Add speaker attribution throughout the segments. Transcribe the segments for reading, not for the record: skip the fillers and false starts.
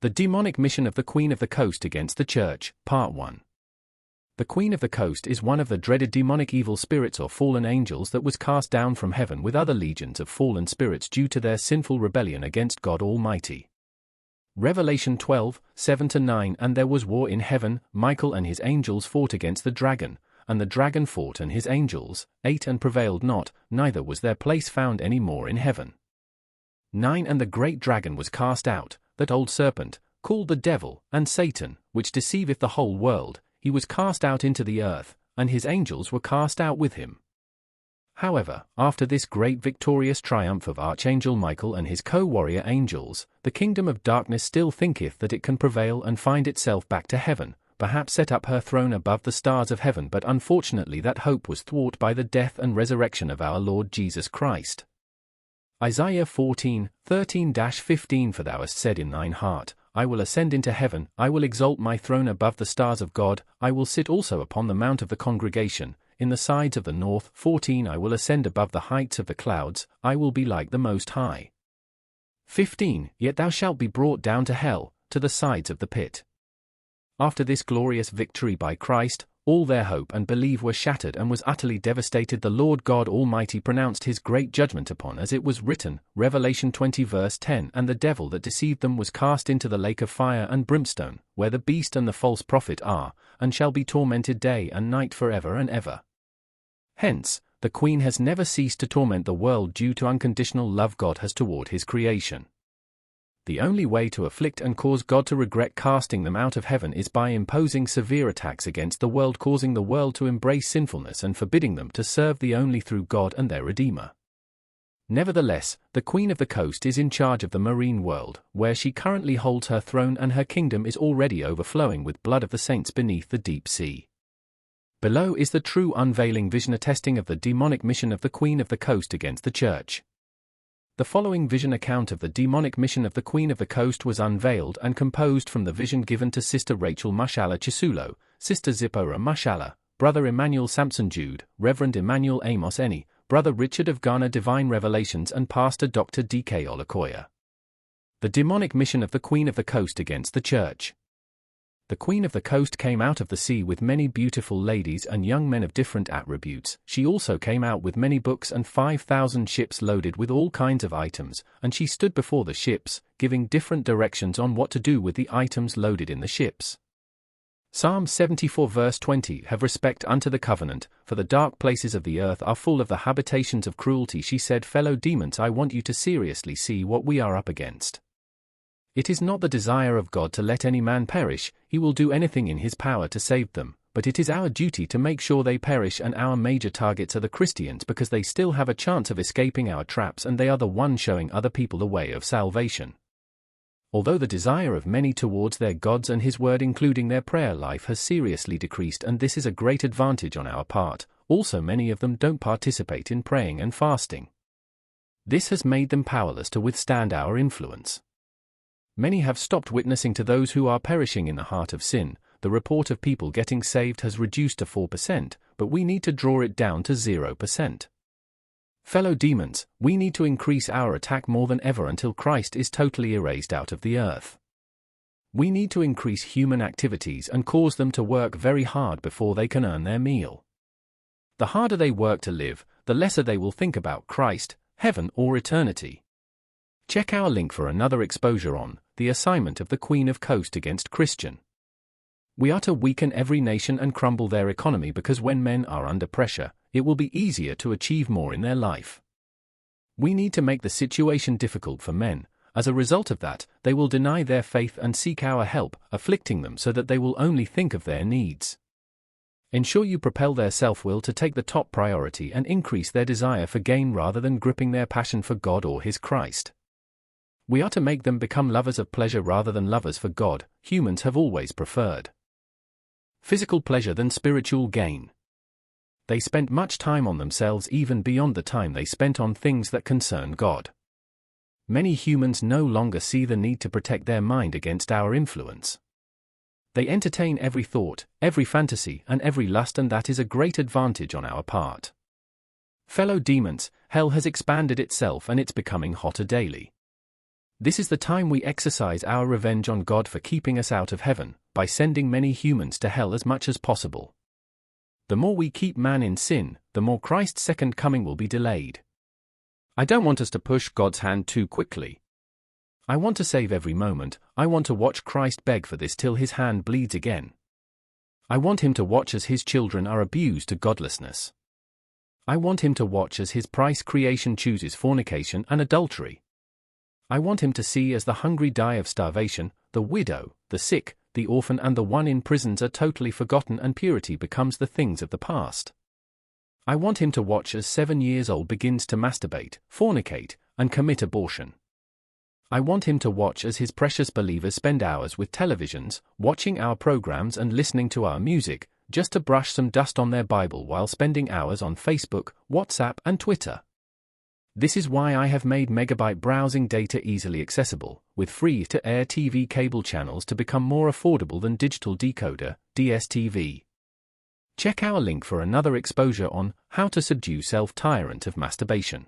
Speaker 1: The demonic mission of the Queen of the Coast against the Church, Part 1. The Queen of the Coast is one of the dreaded demonic evil spirits or fallen angels that was cast down from heaven with other legions of fallen spirits due to their sinful rebellion against God Almighty. Revelation 12, 7-9 And there was war in heaven, Michael and his angels fought against the dragon, and the dragon fought and his angels, 8 and prevailed not, neither was their place found any more in heaven. 9 And the great dragon was cast out, that old serpent, called the devil, and Satan, which deceiveth the whole world, he was cast out into the earth, and his angels were cast out with him. However, after this great victorious triumph of Archangel Michael and his co-warrior angels, the kingdom of darkness still thinketh that it can prevail and find itself back to heaven, perhaps set up her throne above the stars of heaven, but unfortunately that hope was thwarted by the death and resurrection of our Lord Jesus Christ. Isaiah 14, 13-15 For thou hast said in thine heart, I will ascend into heaven, I will exalt my throne above the stars of God, I will sit also upon the mount of the congregation, in the sides of the north. 14 I will ascend above the heights of the clouds, I will be like the Most High. 15 Yet thou shalt be brought down to hell, to the sides of the pit. After this glorious victory by Christ, all their hope and belief were shattered and was utterly devastated. The Lord God Almighty pronounced his great judgment upon, as it was written, Revelation 20 verse 10 And the devil that deceived them was cast into the lake of fire and brimstone, where the beast and the false prophet are, and shall be tormented day and night forever and ever. Hence, the Queen has never ceased to torment the world due to unconditional love God has toward his creation. The only way to afflict and cause God to regret casting them out of heaven is by imposing severe attacks against the world, causing the world to embrace sinfulness and forbidding them to serve the only true God and their Redeemer. Nevertheless, the Queen of the Coast is in charge of the marine world, where she currently holds her throne, and her kingdom is already overflowing with blood of the saints beneath the deep sea. Below is the true unveiling vision attesting of the demonic mission of the Queen of the Coast against the Church. The following vision account of the demonic mission of the Queen of the Coast was unveiled and composed from the vision given to Sister Rachel Mashala Chisulo, Sister Zipporah Mashala, Brother Emmanuel Sampson Jude, Reverend Emmanuel Amos Eni, Brother Richard of Ghana Divine Revelations, and Pastor Dr. D.K. Olakoya. The demonic mission of the Queen of the Coast against the Church. The Queen of the Coast came out of the sea with many beautiful ladies and young men of different attributes. She also came out with many books and 5,000 ships loaded with all kinds of items, and she stood before the ships, giving different directions on what to do with the items loaded in the ships. Psalm 74 verse 20 Have respect unto the covenant, for the dark places of the earth are full of the habitations of cruelty. She said, Fellow demons, I want you to seriously see what we are up against. It is not the desire of God to let any man perish. He will do anything in his power to save them, but it is our duty to make sure they perish, and our major targets are the Christians because they still have a chance of escaping our traps, and they are the ones showing other people the way of salvation. Although the desire of many towards their gods and his word, including their prayer life, has seriously decreased, and this is a great advantage on our part, also many of them don't participate in praying and fasting. This has made them powerless to withstand our influence. Many have stopped witnessing to those who are perishing in the heart of sin. The report of people getting saved has reduced to 4%, but we need to draw it down to 0%. Fellow demons, we need to increase our attack more than ever until Christ is totally erased out of the earth. We need to increase human activities and cause them to work very hard before they can earn their meal. The harder they work to live, the lesser they will think about Christ, heaven, or eternity. Check our link for another exposure on the assignment of the Queen of Coast against Christian. We are to weaken every nation and crumble their economy, because when men are under pressure, it will be easier to achieve more in their life. We need to make the situation difficult for men. As a result of that, they will deny their faith and seek our help, afflicting them so that they will only think of their needs. Ensure you propel their self-will to take the top priority and increase their desire for gain rather than gripping their passion for God or His Christ. We are to make them become lovers of pleasure rather than lovers for God. Humans have always preferred physical pleasure than spiritual gain. They spent much time on themselves, even beyond the time they spent on things that concern God. Many humans no longer see the need to protect their mind against our influence. They entertain every thought, every fantasy, and every lust, and that is a great advantage on our part. Fellow demons, hell has expanded itself and it's becoming hotter daily. This is the time we exercise our revenge on God for keeping us out of heaven, by sending many humans to hell as much as possible. The more we keep man in sin, the more Christ's second coming will be delayed. I don't want us to push God's hand too quickly. I want to save every moment. I want to watch Christ beg for this till his hand bleeds again. I want him to watch as his children are abused to godlessness. I want him to watch as his prize creation chooses fornication and adultery. I want him to see as the hungry die of starvation, the widow, the sick, the orphan and the one in prisons are totally forgotten and purity becomes the things of the past. I want him to watch as 7-year-old begins to masturbate, fornicate, and commit abortion. I want him to watch as his precious believers spend hours with televisions, watching our programs and listening to our music, just to brush some dust on their Bible while spending hours on Facebook, WhatsApp and Twitter. This is why I have made megabyte browsing data easily accessible, with free-to-air TV cable channels to become more affordable than digital decoder, DSTV. Check our link for another exposure on how to subdue self-tyrant of masturbation.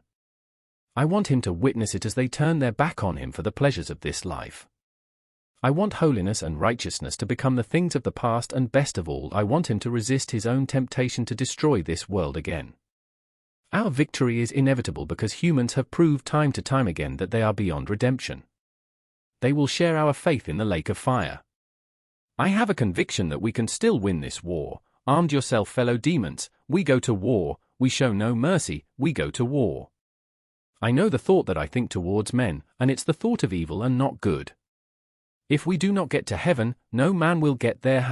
Speaker 1: I want him to witness it as they turn their back on him for the pleasures of this life. I want holiness and righteousness to become the things of the past, and best of all, I want him to resist his own temptation to destroy this world again. Our victory is inevitable because humans have proved time to time again that they are beyond redemption. They will share our faith in the lake of fire. I have a conviction that we can still win this war. Armed yourself, fellow demons. We go to war. We show no mercy. We go to war. I know the thought that I think towards men, and it's the thought of evil and not good. If we do not get to heaven, no man will get there.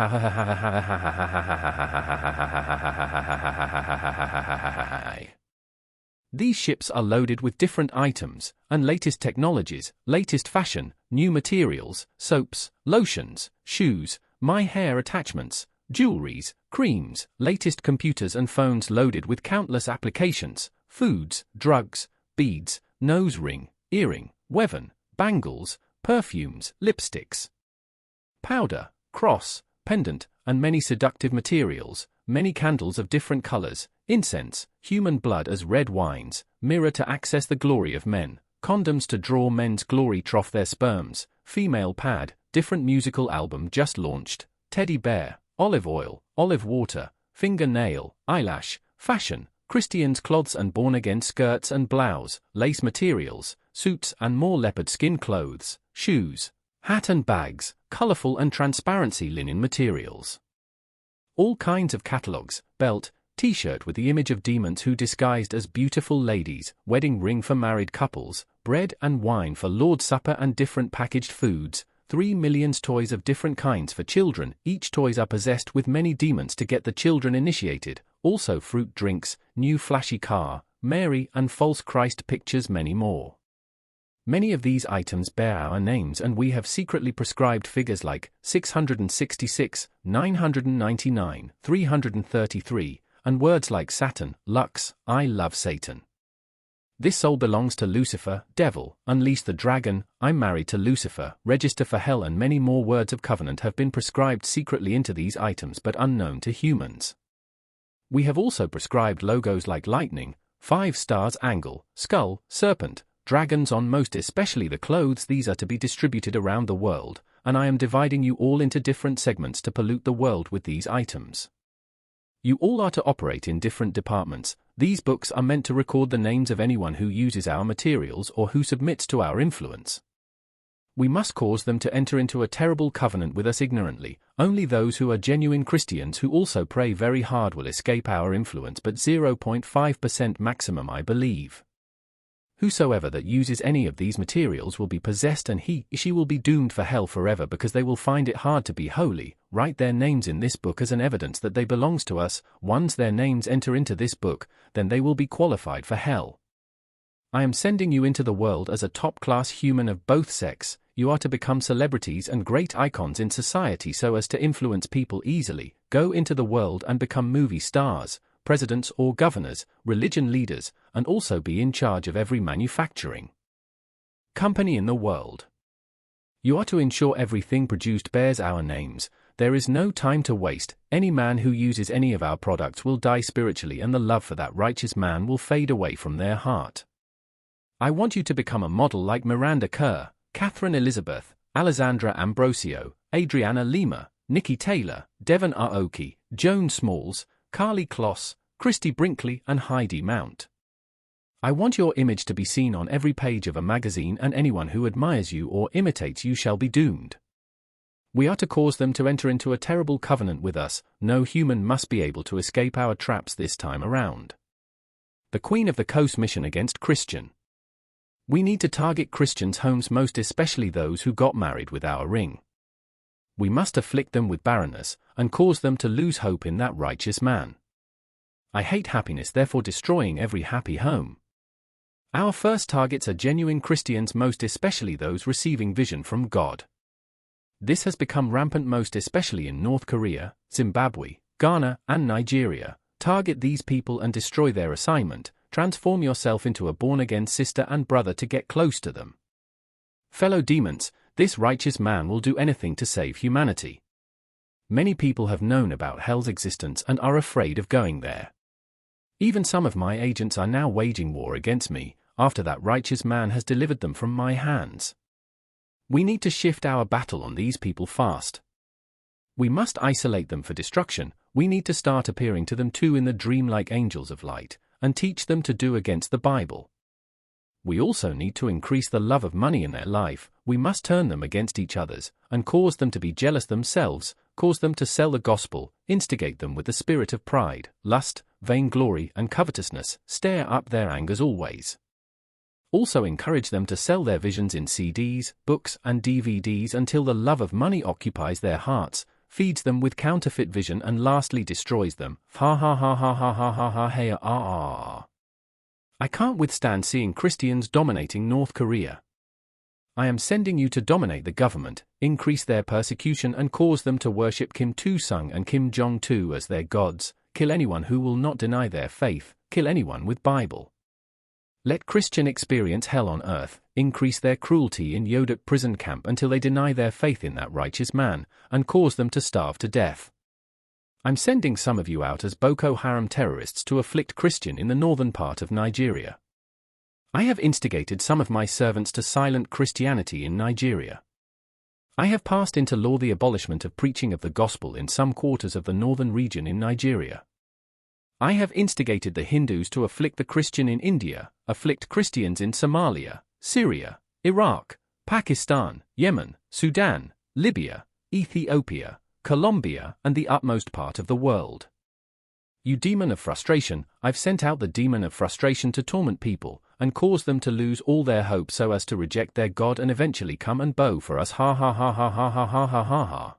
Speaker 1: These ships are loaded with different items, and latest technologies, latest fashion, new materials, soaps, lotions, shoes, my hair attachments, jewelries, creams, latest computers and phones loaded with countless applications, foods, drugs, beads, nose ring, earring, weapon, bangles, perfumes, lipsticks, powder, cross, pendant, and many seductive materials, many candles of different colors, incense, human blood as red wines, mirror to access the glory of men, condoms to draw men's glory, trough their sperms, female pad, different musical album just launched, teddy bear, olive oil, olive water, fingernail, eyelash, fashion, Christians' cloths and born-again skirts and blouse, lace materials, suits and more leopard skin clothes, shoes, hat and bags, colorful and transparency linen materials. All kinds of catalogs, belt, t-shirt with the image of demons who disguised as beautiful ladies, wedding ring for married couples, bread and wine for Lord's Supper and different packaged foods, 3 million toys of different kinds for children, each toys are possessed with many demons to get the children initiated, also fruit drinks, new flashy car, Mary and false Christ pictures, many more. Many of these items bear our names and we have secretly prescribed figures like 666, 999, 333, and words like Satan, Lux, I love Satan. This soul belongs to Lucifer, devil, unleash the dragon, I'm married to Lucifer, register for hell, and many more words of covenant have been prescribed secretly into these items but unknown to humans. We have also prescribed logos like lightning, 5 stars angle, skull, serpent, dragons on most especially the clothes. These are to be distributed around the world, and I am dividing you all into different segments to pollute the world with these items. You all are to operate in different departments. These books are meant to record the names of anyone who uses our materials or who submits to our influence. We must cause them to enter into a terrible covenant with us ignorantly. Only those who are genuine Christians who also pray very hard will escape our influence, but 0.5% maximum, I believe. Whosoever that uses any of these materials will be possessed, and she will be doomed for hell forever because they will find it hard to be holy. Write their names in this book as an evidence that they belongs to us. Once their names enter into this book, then they will be qualified for hell. I am sending you into the world as a top-class human of both sex. You are to become celebrities and great icons in society so as to influence people easily. Go into the world and become movie stars, presidents or governors, religion leaders, and also be in charge of every manufacturing company in the world. You are to ensure everything produced bears our names. There is no time to waste. Any man who uses any of our products will die spiritually, and the love for that righteous man will fade away from their heart. I want you to become a model like Miranda Kerr. Catherine Elizabeth, Alessandra Ambrosio, Adriana Lima, Nikki Taylor, Devon Aoki, Joan Smalls, Carly Kloss, Christy Brinkley and Heidi Mount. I want your image to be seen on every page of a magazine, and anyone who admires you or imitates you shall be doomed. We are to cause them to enter into a terrible covenant with us. No human must be able to escape our traps this time around. The Queen of the Coast mission against Christian. We need to target Christians' homes, most especially those who got married with our ring. We must afflict them with barrenness, and cause them to lose hope in that righteous man. I hate happiness, therefore destroying every happy home. Our first targets are genuine Christians, most especially those receiving vision from God. This has become rampant, most especially in North Korea, Zimbabwe, Ghana, and Nigeria. Target these people and destroy their assignment. Transform yourself into a born-again sister and brother to get close to them. Fellow demons, this righteous man will do anything to save humanity. Many people have known about hell's existence and are afraid of going there. Even some of my agents are now waging war against me, after that righteous man has delivered them from my hands. We need to shift our battle on these people fast. We must isolate them for destruction. We need to start appearing to them too in the dream like angels of light, and teach them to do against the Bible. We also need to increase the love of money in their life. We must turn them against each others, and cause them to be jealous themselves, cause them to sell the gospel, instigate them with the spirit of pride, lust, vainglory, and covetousness, stir up their angers always. Also encourage them to sell their visions in CDs, books, and DVDs until the love of money occupies their hearts, feeds them with counterfeit vision, and lastly destroys them. Ha ha ha ha ha ha ha ha ha ha. I can't withstand seeing Christians dominating North Korea. I am sending you to dominate the government, increase their persecution, and cause them to worship Kim Il-sung and Kim Jong-il as their gods. Kill anyone who will not deny their faith. Kill anyone with Bible. Let Christian experience hell on earth, increase their cruelty in Yodok prison camp until they deny their faith in that righteous man, and cause them to starve to death. I'm sending some of you out as Boko Haram terrorists to afflict Christian in the northern part of Nigeria. I have instigated some of my servants to silent Christianity in Nigeria. I have passed into law the abolishment of preaching of the gospel in some quarters of the northern region in Nigeria. I have instigated the Hindus to afflict the Christian in India, afflict Christians in Somalia, Syria, Iraq, Pakistan, Yemen, Sudan, Libya, Ethiopia, Colombia, and the utmost part of the world. You demon of frustration, I've sent out the demon of frustration to torment people, and cause them to lose all their hope so as to reject their God and eventually come and bow for us. Ha ha ha ha ha ha ha ha ha ha.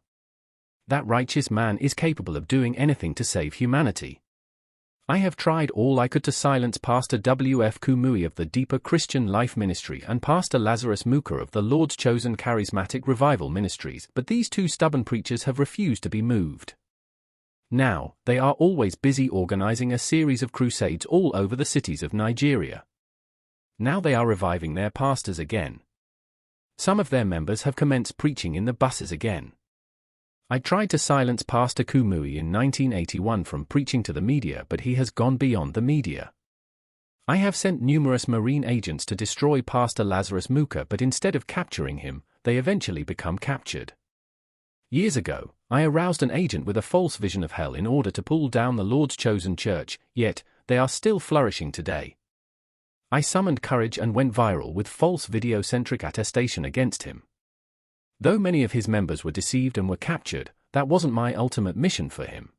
Speaker 1: That righteous man is capable of doing anything to save humanity. I have tried all I could to silence Pastor W.F. Kumuyi of the Deeper Christian Life Ministry and Pastor Lazarus Muka of the Lord's Chosen Charismatic Revival Ministries, but these two stubborn preachers have refused to be moved. Now, they are always busy organizing a series of crusades all over the cities of Nigeria. Now they are reviving their pastors again. Some of their members have commenced preaching in the buses again. I tried to silence Pastor Kumuyi in 1981 from preaching to the media, but he has gone beyond the media. I have sent numerous Marine agents to destroy Pastor Lazarus Muka, but instead of capturing him, they eventually become captured. Years ago, I aroused an agent with a false vision of hell in order to pull down the Lord's chosen church, yet they are still flourishing today. I summoned courage and went viral with false video-centric attestation against him. Though many of his members were deceived and were captured, that wasn't my ultimate mission for him.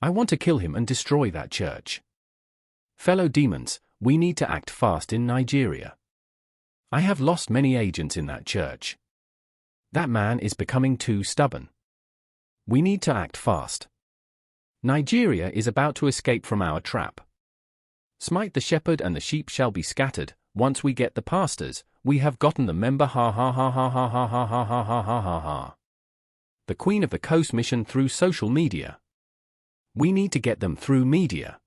Speaker 1: I want to kill him and destroy that church. Fellow demons, we need to act fast in Nigeria. I have lost many agents in that church. That man is becoming too stubborn. We need to act fast. Nigeria is about to escape from our trap. Smite the shepherd and the sheep shall be scattered. Once we get the pastors, we have gotten the member. Ha ha ha ha ha ha ha ha ha ha ha ha ha. The Queen of the Coast mission through social media. We need to get them through media.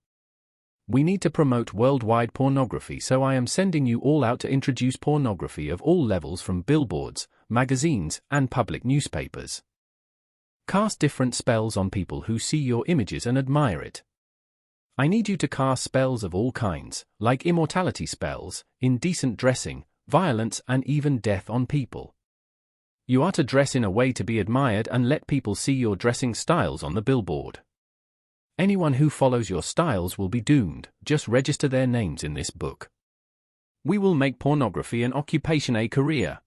Speaker 1: We need to promote worldwide pornography, so I am sending you all out to introduce pornography of all levels from billboards, magazines, and public newspapers. Cast different spells on people who see your images and admire it. I need you to cast spells of all kinds, like immortality spells, indecent dressing, violence, and even death on people. You are to dress in a way to be admired and let people see your dressing styles on the billboard. Anyone who follows your styles will be doomed. Just register their names in this book. We will make pornography an occupation, a career.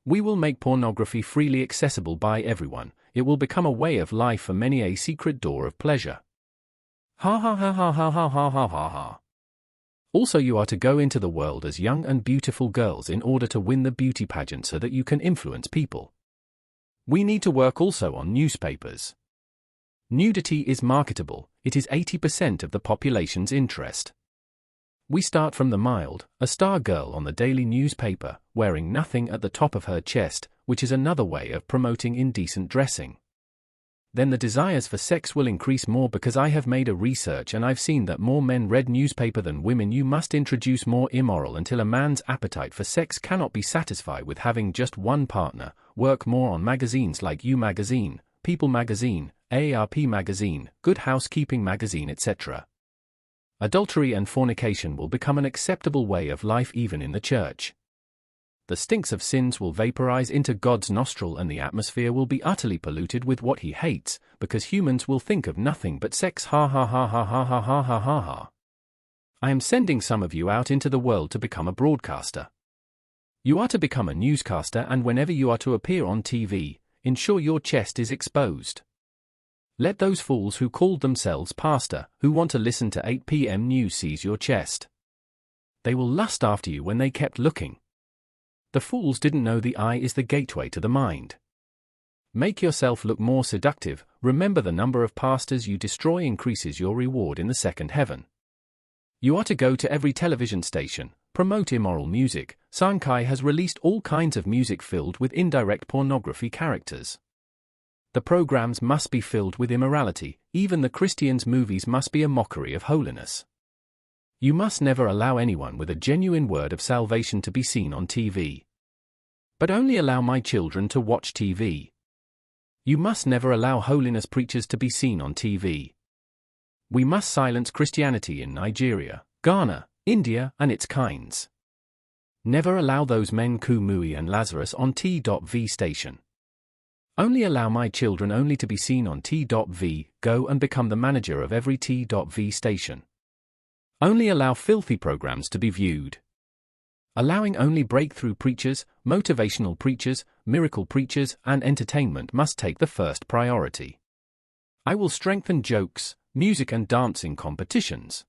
Speaker 1: We will make pornography freely accessible by everyone. It will become a way of life for many, a secret door of pleasure. Ha ha ha ha ha ha ha ha ha ha. Also, you are to go into the world as young and beautiful girls in order to win the beauty pageant so that you can influence people. We need to work also on newspapers. Nudity is marketable. It is 80% of the population's interest. We start from the mild, a star girl on the daily newspaper, wearing nothing at the top of her chest, which is another way of promoting indecent dressing. Then the desires for sex will increase more because I have made a research and I've seen that more men read newspaper than women. You must introduce more immoral until a man's appetite for sex cannot be satisfied with having just one partner. Work more on magazines like You Magazine, People Magazine, AARP Magazine, Good Housekeeping Magazine, etc. Adultery and fornication will become an acceptable way of life even in the church. The stinks of sins will vaporize into God's nostril and the atmosphere will be utterly polluted with what he hates, because humans will think of nothing but sex. Ha ha ha ha ha ha ha ha ha ha. I am sending some of you out into the world to become a broadcaster. You are to become a newscaster, and whenever you are to appear on TV, ensure your chest is exposed. Let those fools who called themselves pastor, who want to listen to 8 p.m. news, seize your chest. They will lust after you when they kept looking. The fools didn't know the eye is the gateway to the mind. Make yourself look more seductive. Remember, the number of pastors you destroy increases your reward in the second heaven. You are to go to every television station, promote immoral music. Sankai has released all kinds of music filled with indirect pornography characters. The programs must be filled with immorality. Even the Christians' movies must be a mockery of holiness. You must never allow anyone with a genuine word of salvation to be seen on TV. But only allow my children to watch TV. You must never allow holiness preachers to be seen on TV. We must silence Christianity in Nigeria, Ghana, India, and its kinds. Never allow those men Kumui and Lazarus on T.V station. Only allow my children only to be seen on T.V. Go and become the manager of every T.V station. Only allow filthy programs to be viewed. Allowing only breakthrough preachers, motivational preachers, miracle preachers, and entertainment must take the first priority. I will strengthen jokes, music and dancing competitions.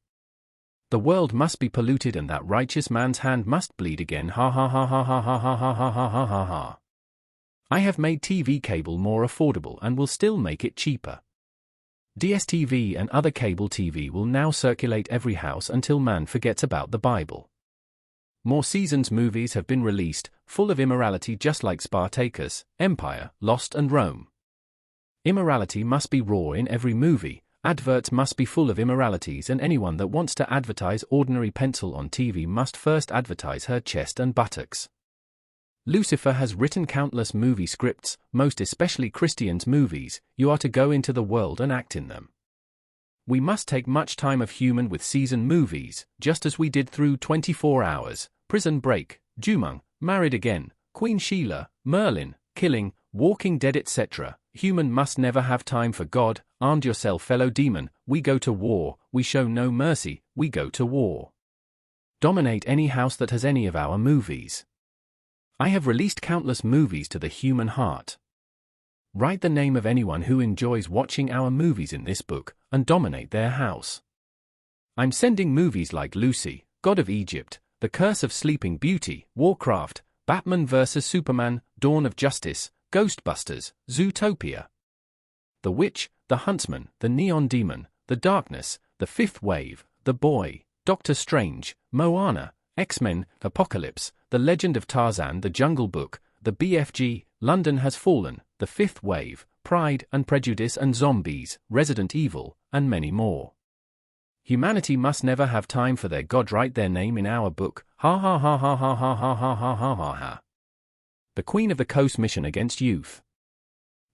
Speaker 1: The world must be polluted and that righteous man's hand must bleed again. Ha ha ha ha ha ha ha ha ha ha ha ha ha. I have made TV cable more affordable and will still make it cheaper. DSTV and other cable TV will now circulate every house until man forgets about the Bible. More seasons movies have been released, full of immorality, just like Spartacus, Empire, Lost and Rome. Immorality must be raw in every movie. Adverts must be full of immoralities, and anyone that wants to advertise ordinary pencil on TV must first advertise her chest and buttocks. Lucifer has written countless movie scripts, most especially Christians' movies. You are to go into the world and act in them. We must take much time of human with season movies, just as we did through 24 Hours, Prison Break, Jumong, Married Again, Queen Sheila, Merlin, Killing, Walking Dead, etc. Human must never have time for God. Armed yourself, fellow demon. We go to war. We show no mercy. We go to war. Dominate any house that has any of our movies. I have released countless movies to the human heart. Write the name of anyone who enjoys watching our movies in this book, and dominate their house. I'm sending movies like Lucy, God of Egypt, The Curse of Sleeping Beauty, Warcraft, Batman vs. Superman, Dawn of Justice, Ghostbusters, Zootopia, The Witch, The Huntsman, The Neon Demon, The Darkness, The Fifth Wave, The Boy, Doctor Strange, Moana, X-Men, Apocalypse, The Legend of Tarzan, The Jungle Book, The BFG, London Has Fallen, The Fifth Wave, Pride and Prejudice and Zombies, Resident Evil, and many more. Humanity must never have time for their God. Write their name in our book. Ha ha ha ha ha ha ha ha ha ha ha ha. The Queen of the Coast mission against youth.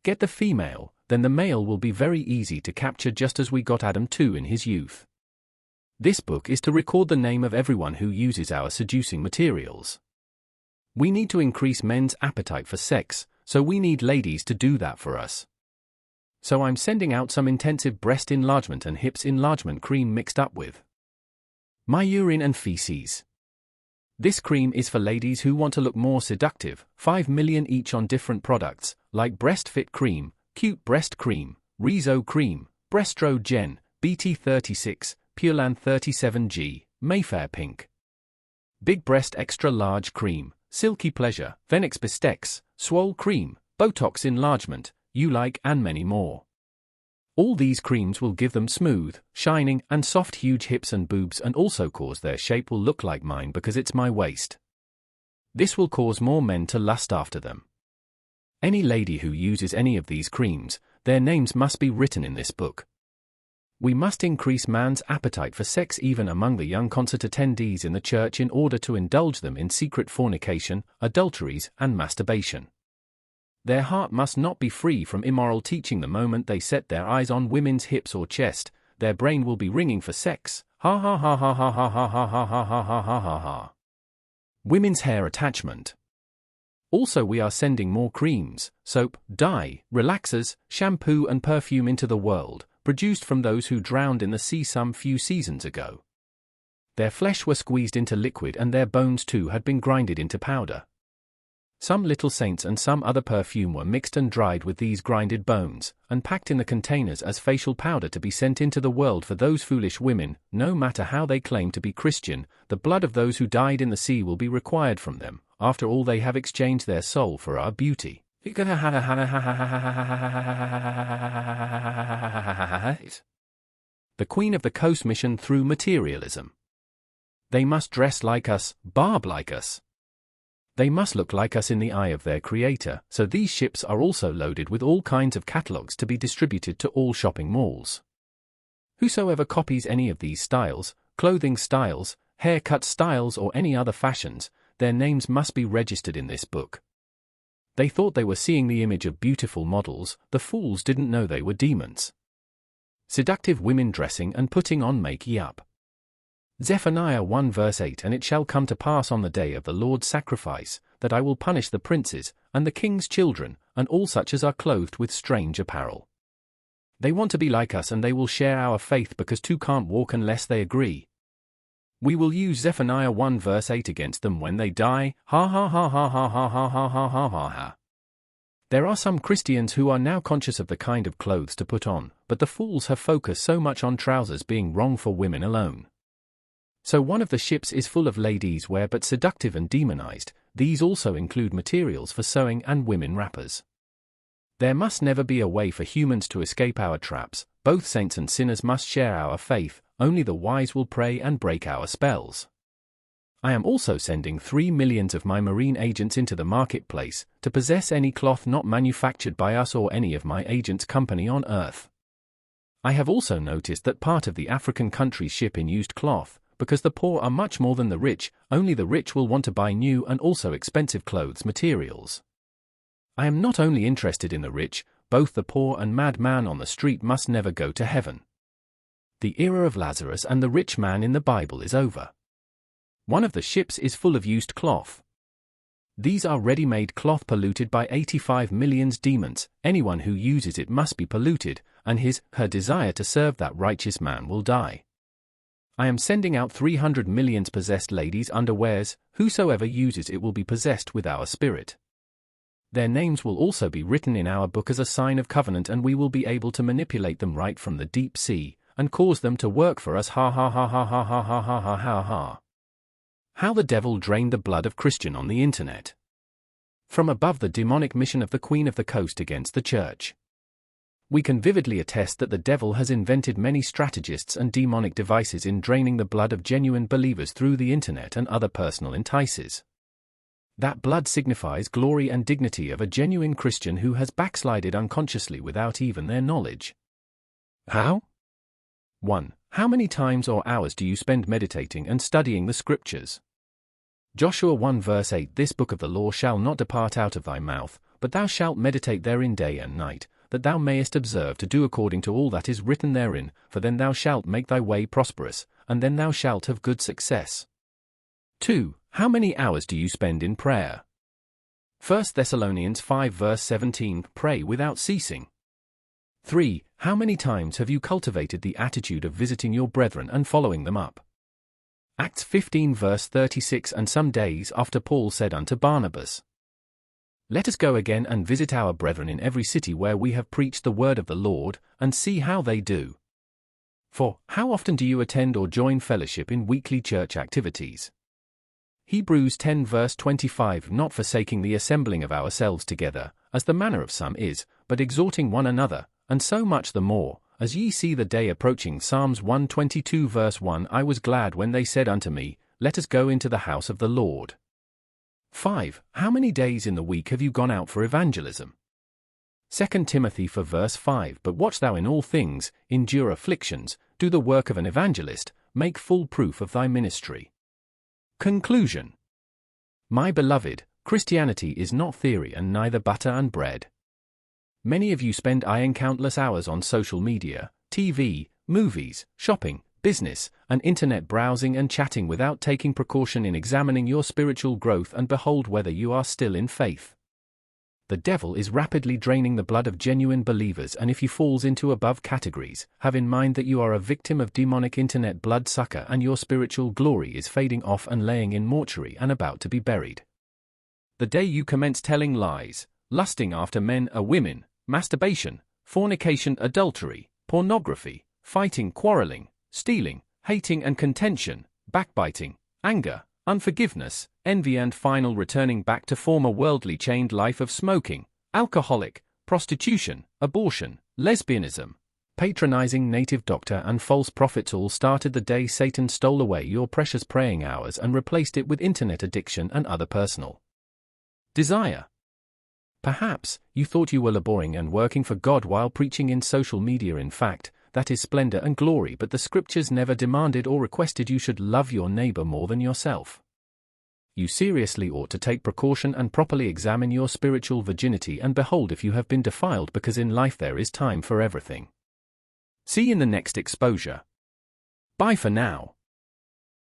Speaker 1: Get the female, then the male will be very easy to capture, just as we got Adam too in his youth. This book is to record the name of everyone who uses our seducing materials. We need to increase men's appetite for sex, so we need ladies to do that for us. So I'm sending out some intensive breast enlargement and hips enlargement cream mixed up with my urine and feces. This cream is for ladies who want to look more seductive, 5 million each on different products, like Breast Fit Cream, Cute Breast Cream, Rezo Cream, Breastro Gen, BT36, Pureland 37G, Mayfair Pink, Big Breast Extra Large Cream, Silky Pleasure, Venix Bistex, Swole Cream, Botox Enlargement, You Like and many more. All these creams will give them smooth, shining, and soft huge hips and boobs and also cause their shape will look like mine because it's my waist. This will cause more men to lust after them. Any lady who uses any of these creams, their names must be written in this book. We must increase man's appetite for sex even among the young concert attendees in the church in order to indulge them in secret fornication, adulteries, and masturbation. Their heart must not be free from immoral teaching the moment they set their eyes on women's hips or chest, their brain will be ringing for sex, ha ha ha ha ha ha ha ha ha ha ha ha ha ha ha. Women's hair attachment. Also we are sending more creams, soap, dye, relaxers, shampoo and perfume into the world, produced from those who drowned in the sea some few seasons ago. Their flesh were squeezed into liquid and their bones too had been grinded into powder. Some little saints and some other perfume were mixed and dried with these grinded bones, and packed in the containers as facial powder to be sent into the world for those foolish women. No matter how they claim to be Christian, the blood of those who died in the sea will be required from them, after all they have exchanged their soul for our beauty. The Queen of the Coast mission through materialism. They must dress like us, barb like us. They must look like us in the eye of their creator, so these ships are also loaded with all kinds of catalogs to be distributed to all shopping malls. Whosoever copies any of these styles, clothing styles, haircut styles or any other fashions, their names must be registered in this book. They thought they were seeing the image of beautiful models, the fools didn't know they were demons. Seductive women dressing and putting on make-up. Zephaniah 1 verse 8 And it shall come to pass on the day of the Lord's sacrifice, that I will punish the princes, and the king's children, and all such as are clothed with strange apparel. They want to be like us and they will share our faith because two can't walk unless they agree. We will use Zephaniah 1 verse 8 against them when they die, ha ha ha ha ha ha ha ha ha ha ha ha. There are some Christians who are now conscious of the kind of clothes to put on, but the fools have focused so much on trousers being wrong for women alone. So one of the ships is full of ladies wear but seductive and demonized. These also include materials for sewing and women wrappers. There must never be a way for humans to escape our traps. Both saints and sinners must share our faith. Only the wise will pray and break our spells. I am also sending 3 million of my marine agents into the marketplace to possess any cloth not manufactured by us or any of my agents' company on earth. I have also noticed that part of the African countries ship in used cloth, because the poor are much more than the rich. Only the rich will want to buy new and also expensive clothes materials. I am not only interested in the rich, both the poor and madman on the street must never go to heaven. The era of Lazarus and the rich man in the Bible is over. One of the ships is full of used cloth. These are ready-made cloth polluted by 85 million demons. Anyone who uses it must be polluted, and her desire to serve that righteous man will die. I am sending out 300 million possessed ladies' underwears. Whosoever uses it will be possessed with our spirit. Their names will also be written in our book as a sign of covenant, and we will be able to manipulate them right from the deep sea, and cause them to work for us. Ha ha ha ha ha ha ha ha ha ha ha. How the devil drained the blood of Christian on the internet. From above, the demonic mission of the Queen of the Coast against the church. We can vividly attest that the devil has invented many strategists and demonic devices in draining the blood of genuine believers through the internet and other personal entices. That blood signifies glory and dignity of a genuine Christian who has backslided unconsciously without even their knowledge. How? 1. How many times or hours do you spend meditating and studying the scriptures? Joshua 1 verse 8 This book of the law shall not depart out of thy mouth, but thou shalt meditate therein day and night, that thou mayest observe to do according to all that is written therein, for then thou shalt make thy way prosperous, and then thou shalt have good success. 2. how many hours do you spend in prayer? 1 Thessalonians 5 verse 17, pray without ceasing. 3. How many times have you cultivated the attitude of visiting your brethren and following them up? Acts 15 verse 36. And some days after Paul said unto Barnabas, let us go again and visit our brethren in every city where we have preached the word of the Lord, and see how they do. 4. How often do you attend or join fellowship in weekly church activities? Hebrews 10 verse 25. Not forsaking the assembling of ourselves together, as the manner of some is, but exhorting one another, and so much the more, as ye see the day approaching. Psalms 122 verse 1. I was glad when they said unto me, let us go into the house of the Lord. 5. How many days in the week have you gone out for evangelism? 2 Timothy 4 verse 5. But watch thou in all things, endure afflictions, do the work of an evangelist, make full proof of thy ministry. Conclusion. My beloved, Christianity is not theory and neither butter and bread. Many of you spend countless hours on social media, TV, movies, shopping, business, and internet browsing and chatting without taking precaution in examining your spiritual growth and behold whether you are still in faith. The devil is rapidly draining the blood of genuine believers, and if he falls into above categories, have in mind that you are a victim of demonic internet bloodsucker and your spiritual glory is fading off and laying in mortuary and about to be buried. The day you commence telling lies, lusting after men or women, masturbation, fornication, adultery, pornography, fighting, quarreling, stealing, hating and contention, backbiting, anger, unforgiveness, envy and final returning back to former worldly chained life of smoking, alcoholic, prostitution, abortion, lesbianism, patronizing native doctor and false prophets all started the day Satan stole away your precious praying hours and replaced it with internet addiction and other personal desire. Perhaps you thought you were laboring and working for God while preaching in social media. In fact, that is splendor and glory, but the scriptures never demanded or requested you should love your neighbor more than yourself. You seriously ought to take precaution and properly examine your spiritual virginity and behold if you have been defiled, because in life there is time for everything. See you in the next exposure. Bye for now.